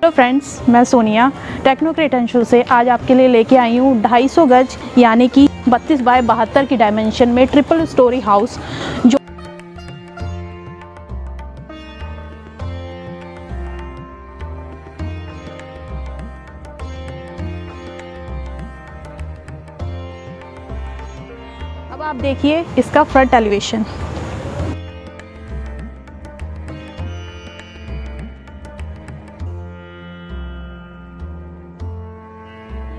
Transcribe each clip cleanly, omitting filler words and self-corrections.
Hello friends, मैं Sonia techno credential से आज आपके लिए लेके आई हूँ 250 गज यानी कि 32 बाय 72 की डायमेंशन में ट्रिपल स्टोरी हाउस। जो अब आप देखिए इसका फ्रंट एलिवेशन।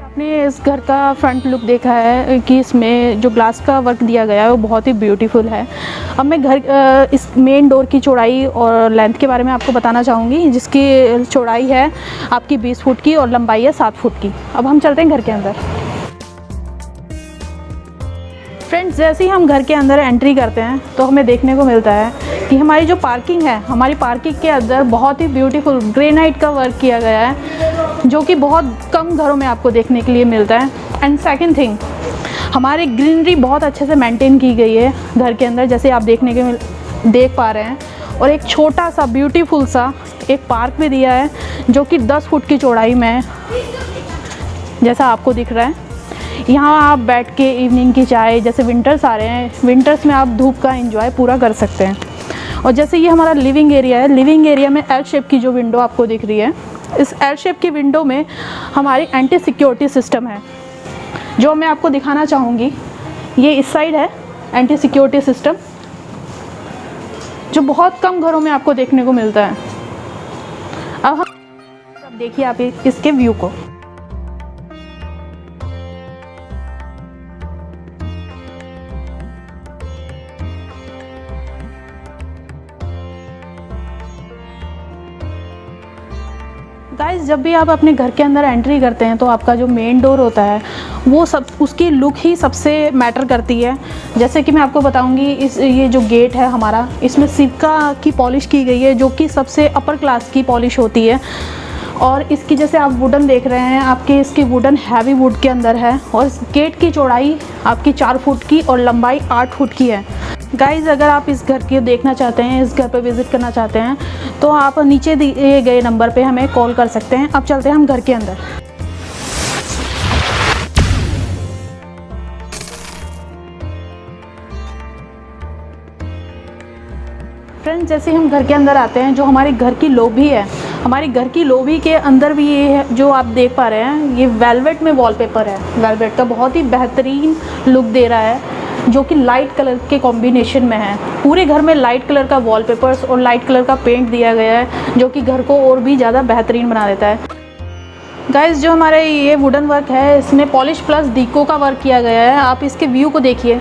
आपने इस घर का फ्रंट लुक देखा है कि इसमें जो ग्लास का वर्क दिया गया है वो बहुत ही ब्यूटीफुल है। अब मैं इस मेन डोर की चौड़ाई और लेंथ के बारे में आपको बताना चाहूँगी, जिसकी चौड़ाई है आपकी 20 फुट की और लंबाई है 7 फुट की। अब हम चलते हैं घर के अंदर। फ्रेंड्स, जैसे ही हम घर के अंदर एंट्री करते हैं तो हमें देखने को मिलता है कि हमारी जो पार्किंग है, हमारी पार्किंग के अंदर बहुत ही ब्यूटीफुल ग्रेनाइट का वर्क किया गया है, जो कि बहुत कम घरों में आपको देखने के लिए मिलता है। एंड सेकंड थिंग, हमारी ग्रीनरी बहुत अच्छे से मेंटेन की गई है घर के अंदर, जैसे आप देख पा रहे हैं। और एक छोटा सा ब्यूटीफुल सा एक पार्क भी दिया है जो कि 10 फुट की चौड़ाई में है, जैसा आपको दिख रहा है। यहाँ आप बैठ के इवनिंग की चाय, जैसे विंटर्स आ रहे हैं, विंटर्स में आप धूप का एंजॉय पूरा कर सकते हैं। और जैसे ये हमारा लिविंग एरिया है, लिविंग एरिया में एल शेप की जो विंडो आपको दिख रही है, इस एल शेप की विंडो में हमारी एंटी सिक्योरिटी सिस्टम है, जो मैं आपको दिखाना चाहूँगी। ये इस साइड है एंटी सिक्योरिटी सिस्टम, जो बहुत कम घरों में आपको देखने को मिलता है। अब देखिए आप इसके व्यू को। गाइस, जब भी आप अपने घर के अंदर एंट्री करते हैं तो आपका जो मेन डोर होता है वो उसकी लुक ही सबसे मैटर करती है। जैसे कि मैं आपको बताऊंगी, ये जो गेट है हमारा, इसमें सिरका की पॉलिश की गई है, जो कि सबसे अपर क्लास की पॉलिश होती है। और इसकी जैसे आप वुडन देख रहे हैं, आपके इसकी वुडन हैवी वुड के अंदर है। और इस गेट की चौड़ाई आपकी 4 फुट की और लंबाई 8 फुट की है। गाइज़, अगर आप इस घर को देखना चाहते हैं, इस घर पर विज़िट करना चाहते हैं, तो आप नीचे दिए गए नंबर पे हमें कॉल कर सकते हैं। अब चलते हैं हम घर के अंदर। फ्रेंड्स, जैसे हम घर के अंदर आते हैं, जो हमारे घर की लॉबी है, हमारी घर की लॉबी के अंदर भी ये है जो आप देख पा रहे हैं, ये वेलवेट में वॉलपेपर है। वेलवेट का बहुत ही बेहतरीन लुक दे रहा है, जो कि लाइट कलर के कॉम्बिनेशन में है। पूरे घर में लाइट कलर का वॉलपेपर्स और लाइट कलर का पेंट दिया गया है, जो कि घर को और भी ज़्यादा बेहतरीन बना देता है। गाइस, जो हमारे ये वुडन वर्क है, इसमें पॉलिश प्लस डीको का वर्क किया गया है। आप इसके व्यू को देखिए।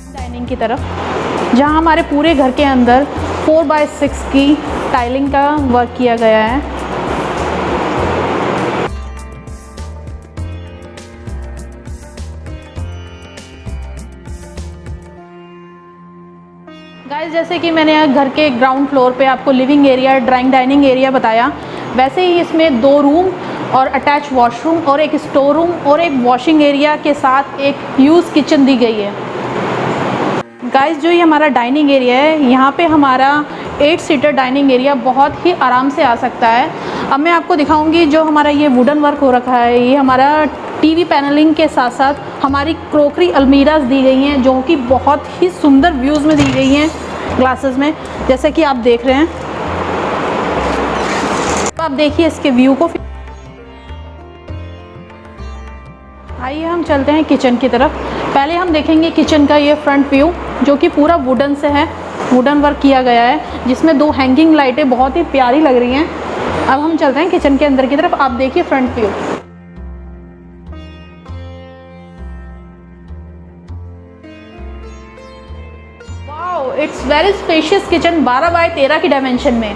डाइनिंग की तरफ, जहां हमारे पूरे घर के अंदर 4x6 की टाइलिंग का वर्क किया गया है। गाइस, जैसे कि मैंने घर के ग्राउंड फ्लोर पे आपको लिविंग एरिया, डाइनिंग एरिया बताया, वैसे ही इसमें 2 रूम और अटैच वॉशरूम और एक स्टोर रूम और एक वॉशिंग एरिया के साथ एक यूज़ किचन दी गई है। गाइस, जो ये हमारा डाइनिंग एरिया है, यहाँ पे हमारा 8 सीटर डाइनिंग एरिया बहुत ही आराम से आ सकता है। अब मैं आपको दिखाऊंगी जो हमारा ये वुडन वर्क हो रखा है, ये हमारा टीवी पैनलिंग के साथ साथ हमारी क्रोकरी अलमीराज दी गई हैं, जो कि बहुत ही सुंदर व्यूज़ में दी गई हैं ग्लासेस में, जैसे कि आप देख रहे हैं। तो आप देखिए इसके व्यू को। आइए हम चलते हैं किचन की तरफ। पहले हम देखेंगे किचन का ये फ्रंट व्यू, जो कि पूरा वुडन से है, वुडन वर्क किया गया है, जिसमें 2 हैंगिंग लाइटें बहुत ही प्यारी लग रही हैं। अब हम चलते हैं किचन के अंदर की तरफ। आप देखिए front view. Wow, it's very spacious kitchen 12 by 13 की डायमेंशन में।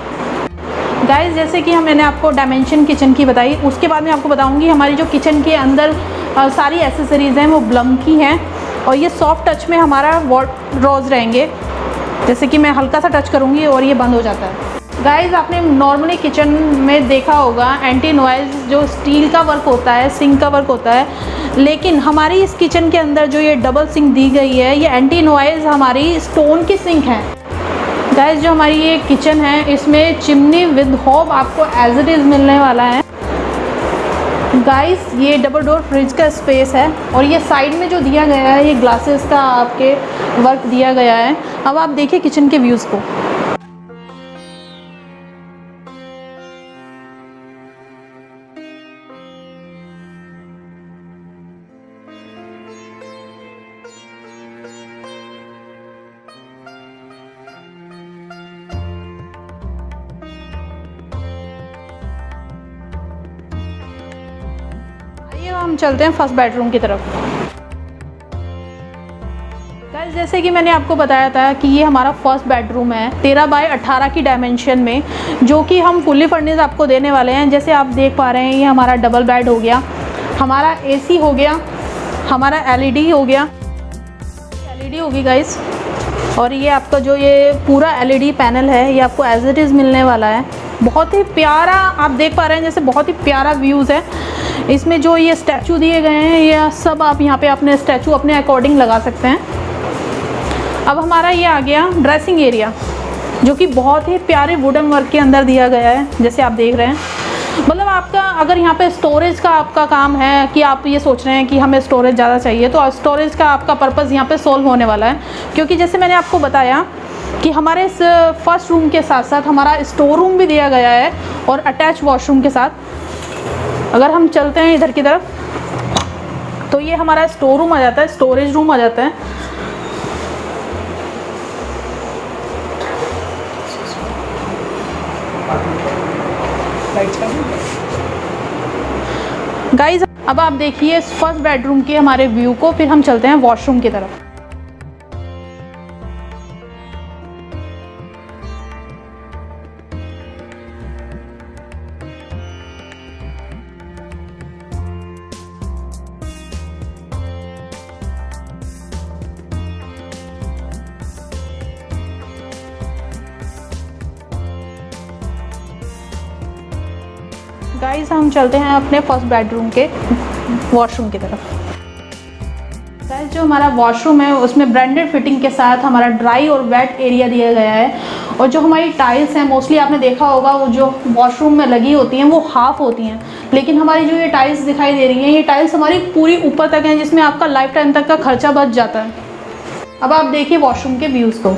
गाइस, जैसे कि मैंने आपको डायमेंशन किचन की बताई, उसके बाद में आपको बताऊंगी हमारी जो किचन के अंदर सारी एसेसरीज़ हैं वो ब्लम की हैं, और ये सॉफ्ट टच में हमारा रोज़ रहेंगे। जैसे कि मैं हल्का सा टच करूँगी और ये बंद हो जाता है। गाइज़, आपने नॉर्मली किचन में देखा होगा एंटी नॉइज़ जो स्टील का वर्क होता है, सिंक का वर्क होता है, लेकिन हमारी इस किचन के अंदर जो ये डबल सिंक दी गई है, ये एंटी नॉइज़ हमारी स्टोन की सिंक है। गाइज़, जो हमारी ये किचन है इसमें चिमनी विद हॉब आपको एज इट इज़ मिलने वाला है। गाइस, ये डबल डोर फ्रिज का स्पेस है और ये साइड में जो दिया गया है ये ग्लासेस का आपके वर्क दिया गया है। अब आप देखिए किचन के व्यूज़ को। हम चलते हैं फर्स्ट बेडरूम की तरफ। गाइस, जैसे कि मैंने आपको बताया था कि ये हमारा फर्स्ट बेडरूम है 13 बाय 18 की डायमेंशन में, जो कि हम फुल्ली फर्निश्ड आपको देने वाले हैं। जैसे आप देख पा रहे हैं ये हमारा डबल बेड हो गया, हमारा एसी हो गया, हमारा एलईडी हो गया, एलईडी होगी गाइस, और ये आपका जो ये पूरा एलईडी पैनल है ये आपको एज इट इज़ मिलने वाला है। बहुत ही प्यारा आप देख पा रहे हैं, जैसे बहुत ही प्यारा व्यूज़ है। इसमें जो ये स्टैचू दिए गए हैं ये सब आप यहाँ पे अपने स्टैचू अपने अकॉर्डिंग लगा सकते हैं। अब हमारा ये आ गया ड्रेसिंग एरिया, जो कि बहुत ही प्यारे वुडन वर्क के अंदर दिया गया है, जैसे आप देख रहे हैं। मतलब आपका अगर यहाँ पे स्टोरेज का आपका काम है कि आप ये सोच रहे हैं कि हमें स्टोरेज ज़्यादा चाहिए, तो स्टोरेज का आपका पर्पज़ यहाँ पे सोल्व होने वाला है। क्योंकि जैसे मैंने आपको बताया कि हमारे इस फर्स्ट रूम के साथ साथ हमारा स्टोर रूम भी दिया गया है और अटैच वॉशरूम के साथ। अगर हम चलते हैं इधर की तरफ तो ये हमारा स्टोर रूम आ जाता है, स्टोरेज रूम आ जाता है। गाइस, अब आप देखिए इस फर्स्ट बेडरूम के हमारे व्यू को, फिर हम चलते हैं वॉशरूम की तरफ। गाइस, हम चलते हैं अपने फर्स्ट बेडरूम के वॉशरूम की तरफ। गाइस, जो हमारा वॉशरूम है उसमें ब्रांडेड फिटिंग के साथ हमारा ड्राई और वेट एरिया दिया गया है। और जो हमारी टाइल्स हैं मोस्टली आपने देखा होगा वो जो वॉशरूम में लगी होती हैं वो हाफ होती हैं, लेकिन हमारी जो ये टाइल्स दिखाई दे रही हैं ये टाइल्स हमारी पूरी ऊपर तक हैं, जिसमें आपका लाइफ टाइम तक का खर्चा बच जाता है। अब आप देखिए वॉशरूम के व्यूज़ को।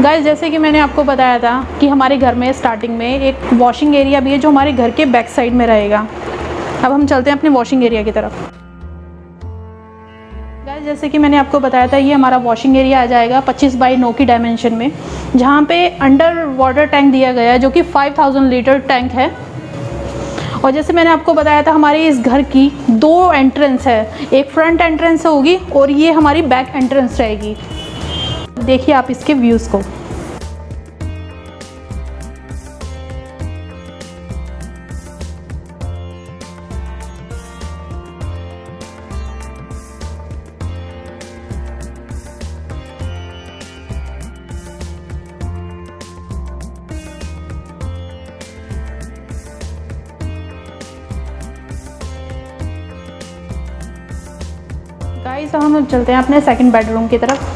गाइस, जैसे कि मैंने आपको बताया था कि हमारे घर में स्टार्टिंग में एक वॉशिंग एरिया भी है जो हमारे घर के बैक साइड में रहेगा। अब हम चलते हैं अपने वॉशिंग एरिया की तरफ। गाइस, जैसे कि मैंने आपको बताया था ये हमारा वॉशिंग एरिया आ जाएगा 25 बाई 9 की डायमेंशन में, जहाँ पे अंडर वाटर टैंक दिया गया है जो कि 5000 लीटर टैंक है। और जैसे मैंने आपको बताया था हमारे इस घर की 2 एंट्रेंस है, एक फ्रंट एंट्रेंस होगी और ये हमारी बैक एंट्रेंस रहेगी। देखिए आप इसके व्यूज़ को। गाइस, हम चलते हैं अपने सेकंड बेडरूम की तरफ।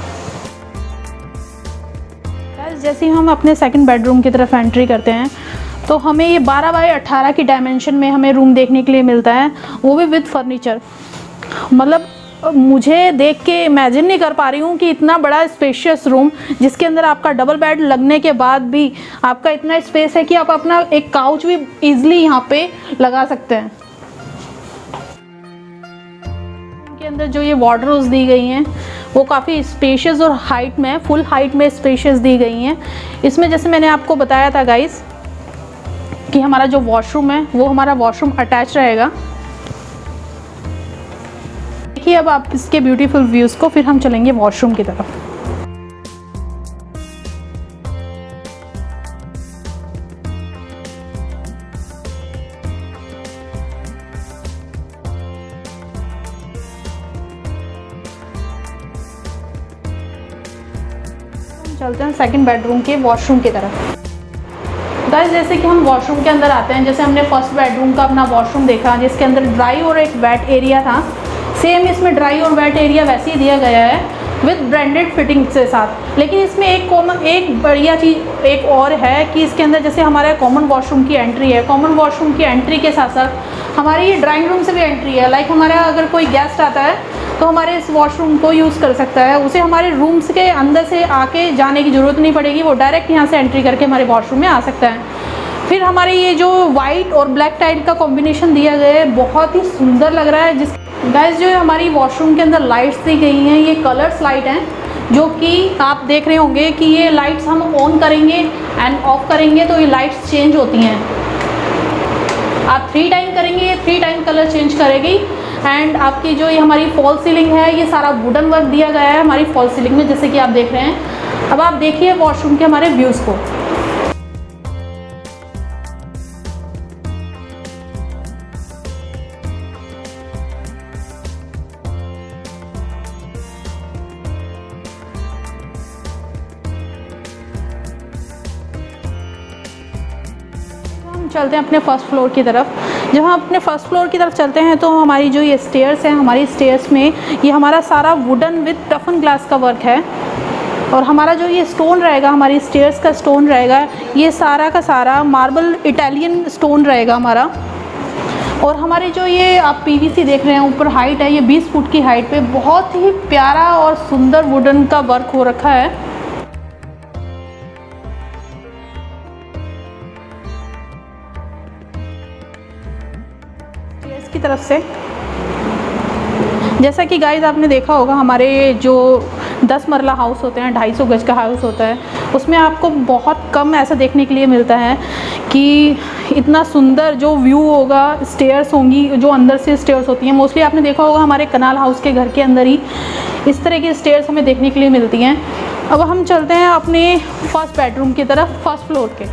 जैसे ही हम अपने सेकंड बेडरूम की तरफ एंट्री करते हैं तो हमें ये 12 बाई 18 की डायमेंशन में हमें रूम देखने के लिए मिलता है, वो भी विद फर्नीचर। मतलब मुझे देख के इमेजिन नहीं कर पा रही हूँ कि इतना बड़ा स्पेशियस रूम जिसके अंदर आपका डबल बेड लगने के बाद भी आपका इतना स्पेस है कि आप अपना एक काउच भी ईजिली यहाँ पे लगा सकते हैं। के अंदर जो ये वार्डरोब्स दी गई हैं वो काफ़ी स्पेशियस और हाइट में, फुल हाइट में स्पेशियस दी गई हैं। इसमें जैसे मैंने आपको बताया था गाइस कि हमारा जो वॉशरूम है वो हमारा वॉशरूम अटैच रहेगा। देखिए अब आप इसके ब्यूटीफुल व्यूज़ को, फिर हम चलेंगे वॉशरूम की तरफ। चलते हैं सेकंड बेडरूम के वॉशरूम की तरफ। गाइस जैसे कि हम वॉशरूम के अंदर आते हैं, जैसे हमने फर्स्ट बेडरूम का अपना वॉशरूम देखा जिसके अंदर ड्राई और एक वेट एरिया था, सेम इसमें ड्राई और वेट एरिया वैसे ही दिया गया है विद ब्रांडेड फिटिंग के साथ। लेकिन इसमें एक बढ़िया चीज़ एक और है कि इसके अंदर जैसे हमारा कॉमन वॉशरूम की एंट्री है, कॉमन वॉशरूम की एंट्री के साथ साथ हमारी ये ड्राइंग रूम से भी एंट्री है। लाइक हमारा अगर कोई गेस्ट आता है तो हमारे इस वॉशरूम को यूज़ कर सकता है, उसे हमारे रूम्स के अंदर से आके जाने की ज़रूरत नहीं पड़ेगी, वो डायरेक्ट यहाँ से एंट्री करके हमारे वॉशरूम में आ सकता है। फिर हमारे ये जो वाइट और ब्लैक टाइल का कॉम्बिनेशन दिया गया है बहुत ही सुंदर लग रहा है। गाइस जो हमारी वॉशरूम के अंदर लाइट्स दी गई हैं ये कलर्स लाइट हैं, जो कि आप देख रहे होंगे कि ये लाइट्स हम ऑन करेंगे एंड ऑफ करेंगे तो ये लाइट्स चेंज होती हैं। आप 3 टाइम करेंगे ये 3 टाइम कलर चेंज करेगी। एंड आपकी जो ये हमारी फॉल सीलिंग है ये सारा वुडन वर्क दिया गया है हमारी फॉल सीलिंग में, जैसे कि आप देख रहे हैं। अब आप देखिए वॉशरूम के हमारे व्यूज़ को। चलते हैं अपने फर्स्ट फ्लोर की तरफ। जब हम अपने फर्स्ट फ्लोर की तरफ चलते हैं तो हमारी जो ये स्टेयर्स हैं, हमारी स्टेयर्स में ये हमारा सारा वुडन विद टफन ग्लास का वर्क है। और हमारा जो ये स्टोन रहेगा, हमारी स्टेयर्स का स्टोन रहेगा, ये सारा का सारा मार्बल इटालियन स्टोन रहेगा हमारा। और हमारे जो ये आप पीवीसी देख रहे हैं ऊपर हाइट है, ये 20 फुट की हाइट पे बहुत ही प्यारा और सुंदर वुडन का वर्क हो रखा है। की तरफ से जैसा कि गाइस आपने देखा होगा हमारे जो 10 मरला हाउस होते हैं, 250 गज का हाउस होता है, उसमें आपको बहुत कम ऐसा देखने के लिए मिलता है कि इतना सुंदर जो व्यू होगा, स्टेयर्स होंगी जो अंदर से स्टेयर्स होती हैं। मोस्टली आपने देखा होगा हमारे कनाल हाउस के घर के अंदर ही इस तरह की स्टेयर्स हमें देखने के लिए मिलती हैं। अब हम चलते हैं अपने फर्स्ट बेडरूम की तरफ, फर्स्ट फ्लोर के।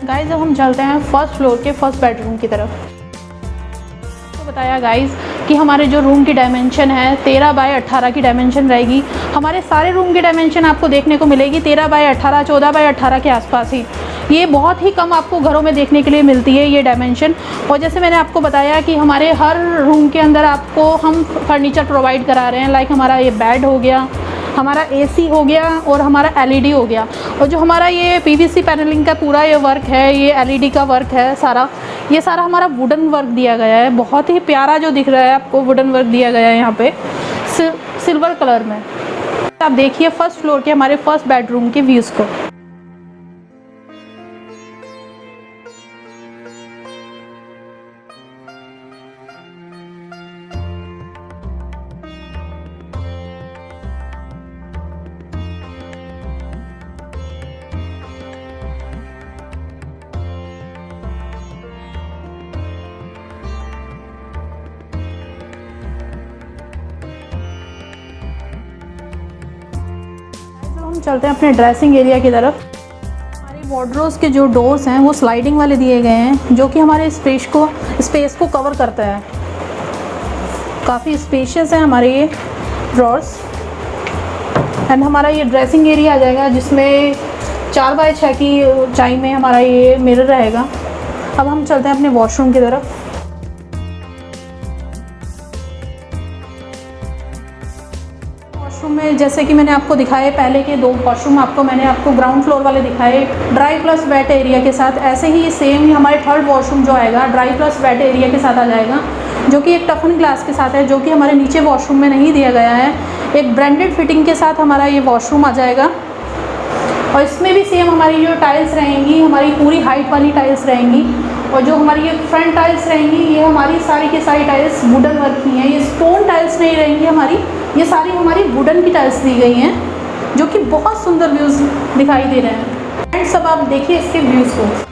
गाइस अब हम चलते हैं फर्स्ट फ्लोर के फर्स्ट बेडरूम की तरफ। तो बताया गाइस कि हमारे जो रूम की डायमेंशन है 13 बाय 18 की डायमेंशन रहेगी। हमारे सारे रूम की डायमेंशन आपको देखने को मिलेगी 13 बाय 18, 14 बाय 18 के आसपास ही। ये बहुत ही कम आपको घरों में देखने के लिए मिलती है ये डायमेंशन। और जैसे मैंने आपको बताया कि हमारे हर रूम के अंदर आपको हम फर्नीचर प्रोवाइड करा रहे हैं। लाइक हमारा ये बेड हो गया, हमारा एसी हो गया और हमारा एलईडी हो गया। और जो हमारा ये पीवीसी पैनलिंग का पूरा ये वर्क है, ये एलईडी का वर्क है सारा, ये सारा हमारा वुडन वर्क दिया गया है। बहुत ही प्यारा जो दिख रहा है आपको वुडन वर्क दिया गया है यहाँ पे सिल्वर कलर में। आप देखिए फर्स्ट फ्लोर के हमारे फर्स्ट बेडरूम के व्यूज़ को। हम चलते हैं अपने ड्रेसिंग एरिया की तरफ। हमारे वार्डरोब्स के जो डोर्स हैं वो स्लाइडिंग वाले दिए गए हैं, जो कि हमारे स्पेस को कवर करता है। काफ़ी स्पेशियस है हमारे ये ड्रॉर्स। एंड हमारा ये ड्रेसिंग एरिया आ जाएगा जिसमें 4 बाय 6 की ऊंचाई में हमारा ये मिरर रहेगा। अब हम चलते हैं अपने वॉशरूम की तरफ। वॉशरूम में जैसे कि मैंने आपको दिखाए पहले के 2 वॉशरूम मैंने आपको ग्राउंड फ्लोर वाले दिखाए ड्राई प्लस वेट एरिया के साथ, ऐसे ही सेम ही हमारे थर्ड वॉशरूम जो आएगा ड्राई प्लस वेट एरिया के साथ आ जाएगा, जो कि एक टफन ग्लास के साथ है, जो कि हमारे नीचे वॉशरूम में नहीं दिया गया है। एक ब्रांडेड फिटिंग के साथ हमारा ये वॉशरूम आ जाएगा। और इसमें भी सेम हमारी जो टाइल्स रहेंगी हमारी पूरी हाइट वाली टाइल्स रहेंगी। और जो हमारी ये फ्रंट टाइल्स रहेंगी ये हमारी सारी की सारी टाइल्स वुडन वर्क की हैं, ये स्टोन टाइल्स नहीं रहेंगी हमारी, ये सारी हमारी वुडन की टाइल्स दी गई हैं, जो कि बहुत सुंदर व्यूज़ दिखाई दे रहे हैं। फ्रेंड्स अब आप देखिए इसके व्यूज़ को।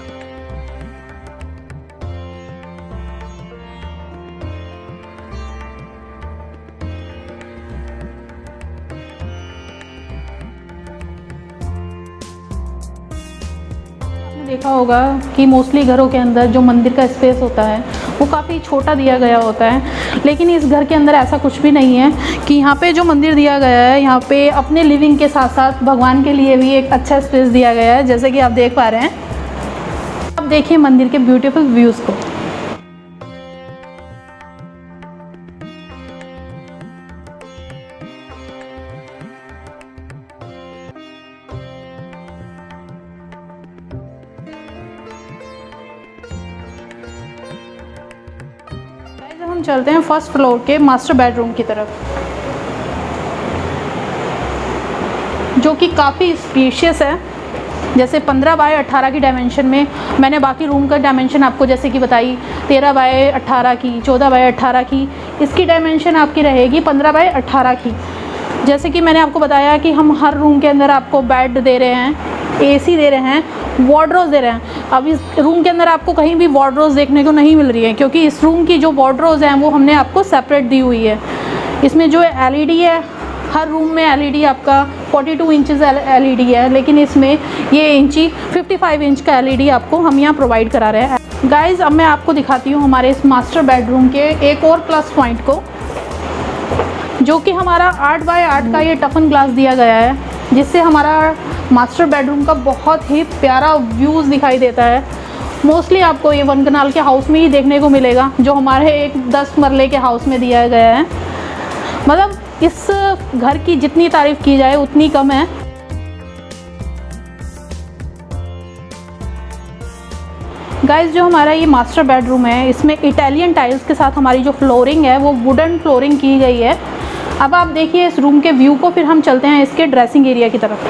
देखा होगा कि मोस्टली घरों के अंदर जो मंदिर का स्पेस होता है वो काफ़ी छोटा दिया गया होता है। लेकिन इस घर के अंदर ऐसा कुछ भी नहीं है कि यहाँ पे जो मंदिर दिया गया है, यहाँ पे अपने लिविंग के साथ साथ भगवान के लिए भी एक अच्छा स्पेस दिया गया है, जैसे कि आप देख पा रहे हैं। अब देखिए मंदिर के ब्यूटीफुल व्यूज़ को। हम चलते हैं फर्स्ट फ्लोर के मास्टर बेडरूम की तरफ, जो कि काफ़ी स्पेशियस है। जैसे 15 बाय 18 की डायमेंशन में, मैंने बाकी रूम का डायमेंशन आपको जैसे कि बताई 13 बाय 18 की, 14 बाय 18 की, इसकी डायमेंशन आपकी रहेगी 15 बाय 18 की। जैसे कि मैंने आपको बताया कि हम हर रूम के अंदर आपको बेड दे रहे हैं, एसी दे रहे हैं, वार्डरोब दे रहे हैं। अब इस रूम के अंदर आपको कहीं भी वार्डरोब देखने को नहीं मिल रही है, क्योंकि इस रूम की जो वार्डरोब हैं वो हमने आपको सेपरेट दी हुई है। इसमें जो एलईडी है, हर रूम में एलईडी आपका 42 इंचज़ एलईडी है, लेकिन इसमें ये इंची 55 इंच का एलईडी आपको हम यहाँ प्रोवाइड करा रहे हैं। गाइज़ अब मैं आपको दिखाती हूँ हमारे इस मास्टर बेडरूम के एक और प्लस पॉइंट को, जो कि हमारा 8 बाय 8 का ये टफन ग्लास दिया गया है, जिससे हमारा मास्टर बेडरूम का बहुत ही प्यारा व्यूज़ दिखाई देता है। मोस्टली आपको ये 1 कनाल के हाउस में ही देखने को मिलेगा, जो हमारे एक 10 मरले के हाउस में दिया गया है। मतलब इस घर की जितनी तारीफ़ की जाए उतनी कम है। गाइस जो हमारा ये मास्टर बेडरूम है, इसमें इटालियन टाइल्स के साथ हमारी जो फ्लोरिंग है वो वुडन फ्लोरिंग की गई है। अब आप देखिए इस रूम के व्यू को, फिर हम चलते हैं इसके ड्रेसिंग एरिया की तरफ।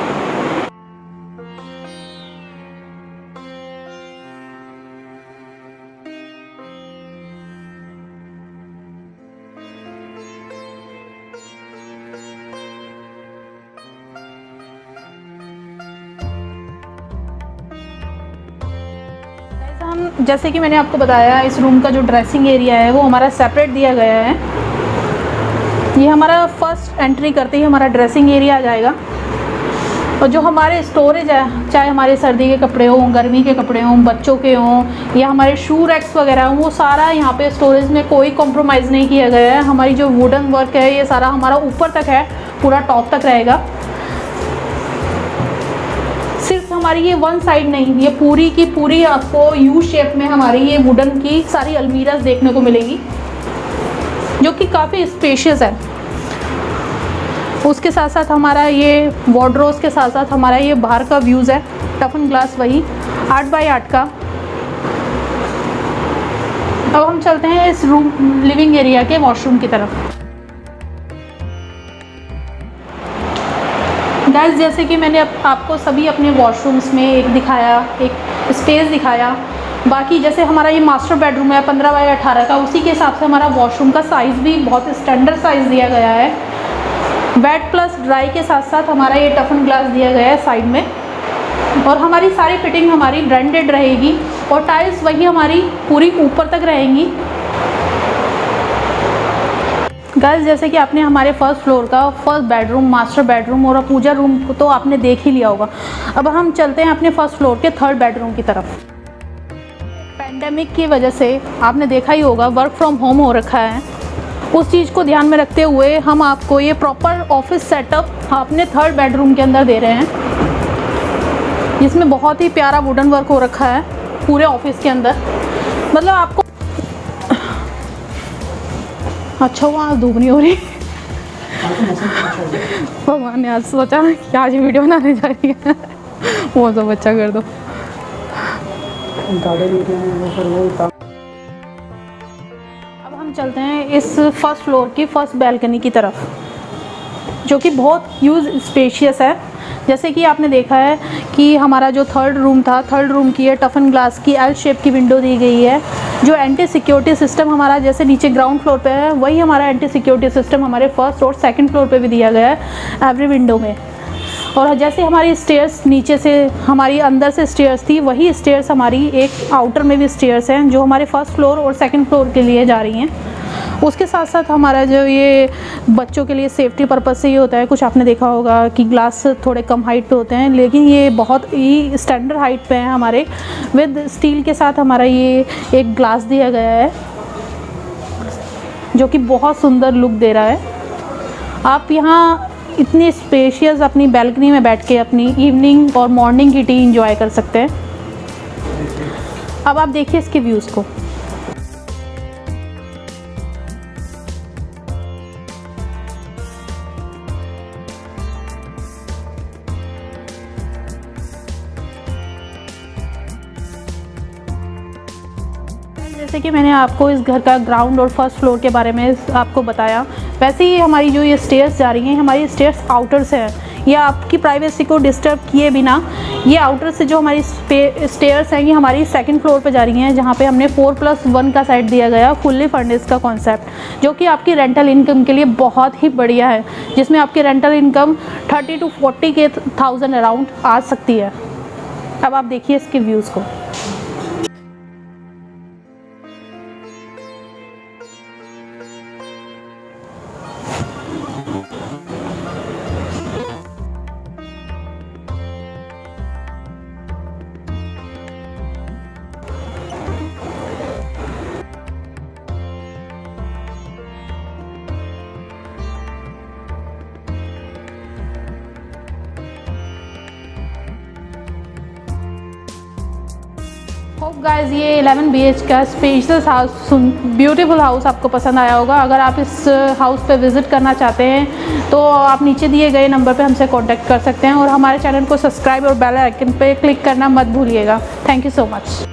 हम जैसे कि मैंने आपको बताया, इस रूम का जो ड्रेसिंग एरिया है वो हमारा सेपरेट दिया गया है। ये हमारा फर्स्ट एंट्री करते ही हमारा ड्रेसिंग एरिया आ जाएगा। और जो हमारे स्टोरेज है, चाहे हमारे सर्दी के कपड़े हों, गर्मी के कपड़े हों, बच्चों के हों, या हमारे शू रैक्स वगैरह हों, वो सारा यहाँ पे स्टोरेज में कोई कॉम्प्रोमाइज़ नहीं किया गया है। हमारी जो वुडन वर्क है ये सारा हमारा ऊपर तक है, पूरा टॉप तक रहेगा। सिर्फ हमारी ये वन साइड नहीं, ये पूरी की पूरी आपको यू शेप में हमारी ये वुडन की सारी अलमीराज देखने को मिलेगी, जो कि काफ़ी स्पेशियस है। उसके साथ साथ हमारा ये वार्डरोब्स के साथ साथ हमारा ये बाहर का व्यूज़ है, टफन ग्लास वही 8 बाय 8 का। अब हम चलते हैं इस रूम लिविंग एरिया के वॉशरूम की तरफ। गाइस जैसे कि मैंने आपको सभी अपने वॉशरूम्स में एक दिखाया, एक स्पेस दिखाया। बाकी जैसे हमारा ये मास्टर बेडरूम है 15 बाय 18 का, उसी के हिसाब से हमारा वॉशरूम का साइज़ भी बहुत स्टैंडर्ड साइज़ दिया गया है। वेट प्लस ड्राई के साथ साथ हमारा ये टफन ग्लास दिया गया है साइड में, और हमारी सारी फिटिंग हमारी ब्रांडेड रहेगी, और टाइल्स वही हमारी पूरी ऊपर तक रहेंगी। गाइस जैसे कि आपने हमारे फर्स्ट फ्लोर का फर्स्ट बेडरूम, मास्टर बेडरूम और पूजा रूम को तो आपने देख ही लिया होगा। अब हम चलते हैं अपने फर्स्ट फ्लोर के थर्ड बेडरूम की तरफ। पैंडेमिक की वजह से आपने देखा ही होगा वर्क फ्रॉम होम हो रखा है। उस चीज़ को ध्यान में रखते हुए हम आपको ये प्रॉपर ऑफिस सेटअप अपने थर्ड बेडरूम के अंदर दे रहे हैं, जिसमें बहुत ही प्यारा वुडन वर्क हो रखा है पूरे ऑफिस के अंदर। मतलब आपको अच्छा हुआ आज धूप नहीं हो रही। भगवान ने आज सोचा कि आज वीडियो बनाने जा रही है, वो सब अच्छा कर दो। अब हम चलते हैं इस फर्स्ट फ्लोर की फर्स्ट बैल्कनी की तरफ, जो कि बहुत ह्यूज स्पेशियस है। जैसे कि आपने देखा है कि हमारा जो थर्ड रूम था, थर्ड रूम की ये टफन ग्लास की एल शेप की विंडो दी गई है। जो एंटी सिक्योरिटी सिस्टम हमारा जैसे नीचे ग्राउंड फ्लोर पे है, वही हमारा एंटी सिक्योरिटी सिस्टम हमारे फर्स्ट और सेकंड फ्लोर पे भी दिया गया है एवरी विंडो में। और जैसे हमारी स्टेयर्स नीचे से हमारी अंदर से स्टेयर्स थी, वही स्टेयर्स हमारी एक आउटर में भी स्टेयर्स हैं जो हमारे फर्स्ट फ्लोर और सेकंड फ्लोर के लिए जा रही हैं। उसके साथ साथ हमारा जो ये बच्चों के लिए सेफ्टी पर्पज़ से ये होता है, कुछ आपने देखा होगा कि ग्लास थोड़े कम हाइट पे होते हैं, लेकिन ये बहुत ही स्टैंडर्ड हाइट पे हैं हमारे। विद स्टील के साथ हमारा ये एक ग्लास दिया गया है, जो कि बहुत सुंदर लुक दे रहा है। आप यहाँ इतनी स्पेशियस अपनी बैल्कनी में बैठ के अपनी इवनिंग और मॉर्निंग की टी एंजॉय कर सकते हैं। अब आप देखिए इसके व्यूज़ को। जैसे कि मैंने आपको इस घर का ग्राउंड और फर्स्ट फ्लोर के बारे में आपको बताया, वैसे ही हमारी जो ये स्टेयर्स जा रही हैं, हमारी स्टेयर्स आउटर से हैं। ये आपकी प्राइवेसी को डिस्टर्ब किए बिना ये आउटर से जो हमारी स्टेयर्स हैं, ये हमारी सेकंड फ्लोर पे जा रही हैं, जहाँ पे हमने 4+1 का साइड दिया गया, फुल्ली फर्निश्ड का कॉन्सेप्ट, जो कि आपकी रेंटल इनकम के लिए बहुत ही बढ़िया है, जिसमें आपकी रेंटल इनकम 30 to 40,000 अराउंड आ सकती है। अब आप देखिए इसके व्यूज़ को। होप गाइस ये 11 BH का स्पेशियस हाउस, ब्यूटीफुल हाउस आपको पसंद आया होगा। अगर आप इस हाउस पे विज़िट करना चाहते हैं तो आप नीचे दिए गए नंबर पे हमसे कांटेक्ट कर सकते हैं, और हमारे चैनल को सब्सक्राइब और बेल आइकन पे क्लिक करना मत भूलिएगा। Thank you so much.